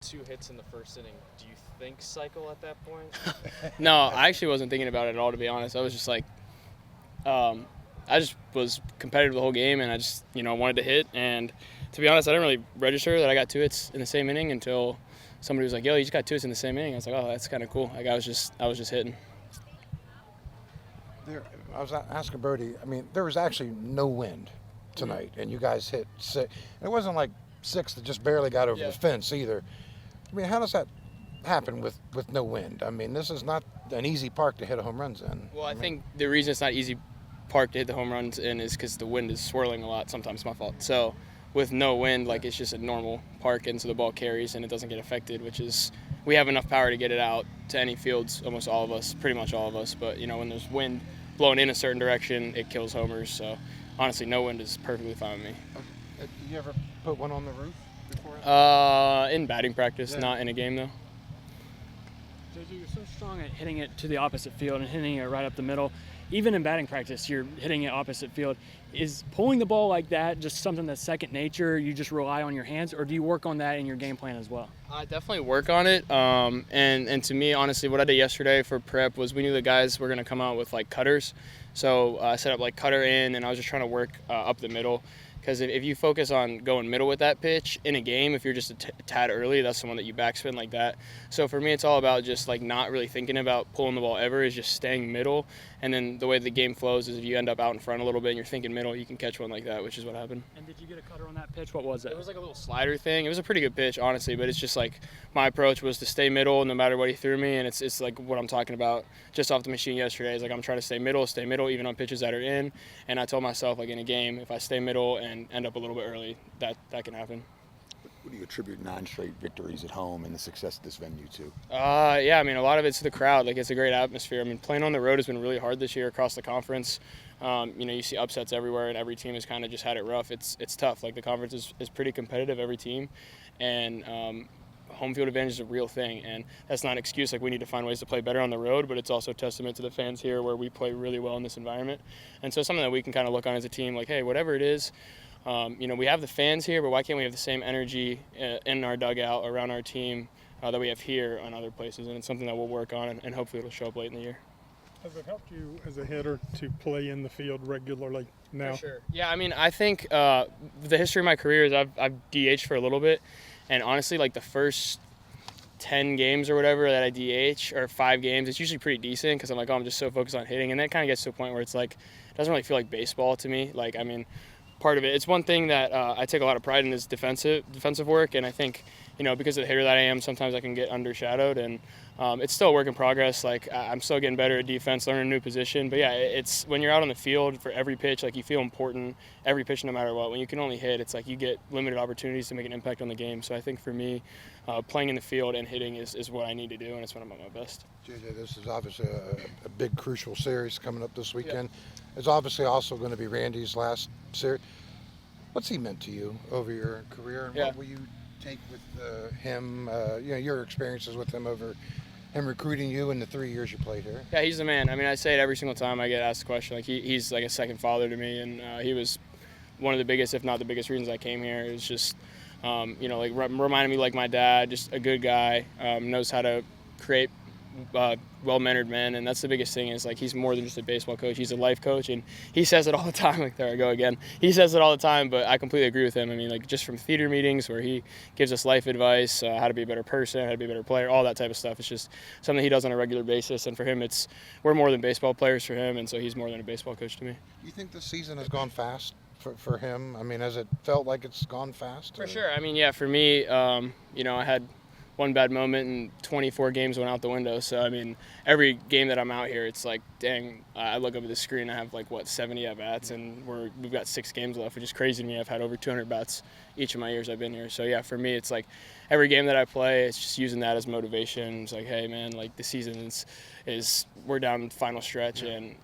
2 hits in the first inning. Do you think cycle at that point? No, I actually wasn't thinking about it at all, to be honest. I was just like, I just was competitive the whole game, and I just, wanted to hit. And to be honest, I didn't really register that I got 2 hits in the same inning until somebody was like, "Yo, you just got 2 hits in the same inning." I was like, "Oh, that's kind of cool." Like I was just hitting. I was asking Brody. I mean, there was actually no wind tonight, and you guys hit 6. And it wasn't like 6 that just barely got over the fence either. I mean, how does that happen with no wind? I mean, this is not an easy park to hit home runs in. Well, I think the reason it's not easy park to hit the home runs in is because the wind is swirling a lot. Sometimes it's my fault. So with no wind, like it's just a normal park, and so the ball carries and it doesn't get affected, which is we have enough power to get it out to any fields, almost all of us, pretty much all of us. But, when there's wind blowing in a certain direction, it kills homers. So honestly, no wind is perfectly fine with me. Did you ever put one on the roof before? In batting practice, not in a game though. JJ, you're so strong at hitting it to the opposite field and hitting it right up the middle. Even in batting practice, you're hitting it opposite field. Is pulling the ball like that just something that's second nature? You just rely on your hands, or do you work on that in your game plan as well? I definitely work on it. And to me, honestly, what I did yesterday for prep was we knew the guys were going to come out with like cutters. So I set up like cutter in, and I was just trying to work up the middle. Because if you focus on going middle with that pitch in a game, if you're just a tad early, that's the one that you backspin like that. So for me, it's all about just like not really thinking about pulling the ball ever, is just staying middle. And then the way the game flows is if you end up out in front a little bit and you're thinking middle, you can catch one like that, which is what happened. And did you get a cutter on that pitch? What was it? It was like a little slider thing. It was a pretty good pitch, honestly, but it's just like my approach was to stay middle no matter what he threw me. And it's like what I'm talking about just off the machine yesterday. Is like I'm trying to stay middle, even on pitches that are in. And I told myself, like in a game, if I stay middle and end up a little bit early, that can happen. What do you attribute 9 straight victories at home and the success of this venue to? Yeah, I mean, a lot of it's the crowd. Like, it's a great atmosphere. I mean, playing on the road has been really hard this year across the conference. You see upsets everywhere, and every team has kind of just had it rough. It's tough. Like, the conference is pretty competitive, every team. And home field advantage is a real thing, and that's not an excuse. Like, we need to find ways to play better on the road, but it's also a testament to the fans here where we play really well in this environment. And so something that we can kind of look on as a team, like, hey, whatever it is, we have the fans here, but why can't we have the same energy in our dugout around our team that we have here on other places? And it's something that we'll work on, and hopefully it'll show up late in the year. Has it helped you as a hitter to play in the field regularly now? For sure. Yeah, I mean, I think the history of my career is I've DH'd for a little bit, and honestly, like the first 10 games or whatever that I DH, or 5 games, it's usually pretty decent because I'm like, I'm just so focused on hitting, and then it kind of gets to a point where it's like, it doesn't really feel like baseball to me. Like, I mean, part of it, it's one thing that I take a lot of pride in is defensive work, and I think, because of the hitter that I am, sometimes I can get undershadowed, and it's still a work in progress. Like, I'm still getting better at defense, learning a new position, but yeah, it's when you're out on the field for every pitch, like you feel important every pitch no matter what. When you can only hit, it's like you get limited opportunities to make an impact on the game. So I think for me, playing in the field and hitting is what I need to do, and it's when I'm at my best. JJ, this is obviously a big crucial series coming up this weekend. Yeah. It's obviously also going to be Randy's last series. What's he meant to you over your career, and what will you take with him, your experiences with him over him recruiting you in the 3 years you played here? Yeah, he's the man. I mean, I say it every single time I get asked the question. Like, he's like a second father to me, and he was one of the biggest, if not the biggest reasons I came here. It was just, like reminding me like my dad, just a good guy, knows how to create well-mannered men, and that's the biggest thing is like he's more than just a baseball coach. He's a life coach, and he says it all the time. Like, there I go again. He says it all the time, but I completely agree with him. I mean, like just from theater meetings where he gives us life advice, how to be a better person, how to be a better player, all that type of stuff. It's just something he does on a regular basis, and for him, we're more than baseball players for him, and so he's more than a baseball coach to me. You think the season has gone fast for him? I mean, has it felt like it's gone fast? For sure. I mean, yeah, for me, I had one bad moment and 24 games went out the window. So, I mean, every game that I'm out here, it's like, dang, I look up at the screen, I have 70 at-bats, and we've got 6 games left, which is crazy to me. I've had over 200 bats each of my years I've been here. So, yeah, for me, it's like every game that I play, it's just using that as motivation. It's like, hey, man, like the season is we're down the final stretch, and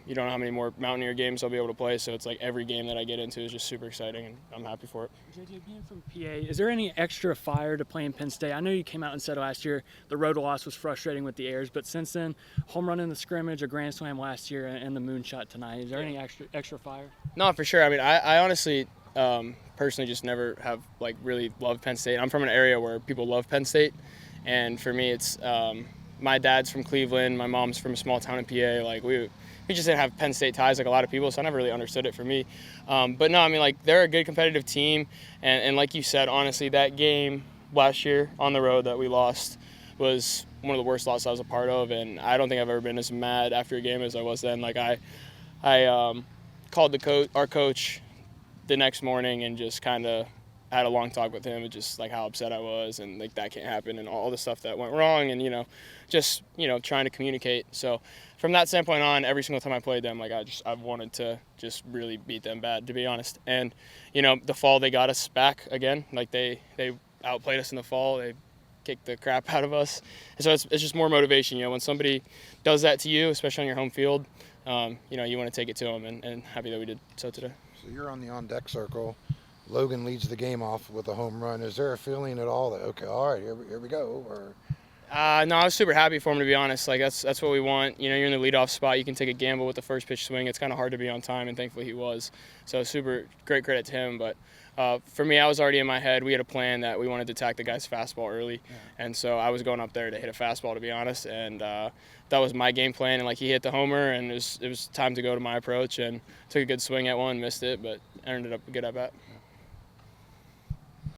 you don't know how many more Mountaineer games I'll be able to play. So it's like every game that I get into is just super exciting, and I'm happy for it. JJ, being from PA, is there any extra fire to play in Penn State? I know you came out and said last year the road loss was frustrating with the errors, but since then, home run in the scrimmage, a grand slam last year, and the moonshot tonight. Is there any extra fire? No, for sure. I mean, I honestly, personally just never have like really loved Penn State. I'm from an area where people love Penn State, and for me, it's my dad's from Cleveland, my mom's from a small town in PA. Like we just didn't have Penn State ties like a lot of people, so I never really understood it for me. But no, I mean, like, they're a good competitive team, and like you said, honestly, that game last year on the road that we lost was one of the worst losses I was a part of, and I don't think I've ever been as mad after a game as I was then. Like I called our coach the next morning and just kind of had a long talk with him, and just like how upset I was, and like that can't happen, and all the stuff that went wrong, and just trying to communicate. So from that standpoint on, every single time I played them, like I've wanted to just really beat them bad, to be honest. And the fall they got us back again. Like they outplayed us in the fall. They kicked the crap out of us. And so it's just more motivation. When somebody does that to you, especially on your home field, you want to take it to them, and happy that we did so today. So you're on the on-deck circle. Logan leads the game off with a home run. Is there a feeling at all that, okay, all right, here we go? Or no, I was super happy for him, to be honest. Like that's what we want. You're in the leadoff spot. You can take a gamble with the first pitch swing. It's kind of hard to be on time, and thankfully he was. So super great credit to him. But for me, I was already in my head. We had a plan that we wanted to attack the guy's fastball early, and so I was going up there to hit a fastball, to be honest. And that was my game plan. And like he hit the homer, and it was time to go to my approach, and took a good swing at one, missed it, but ended up a good at bat.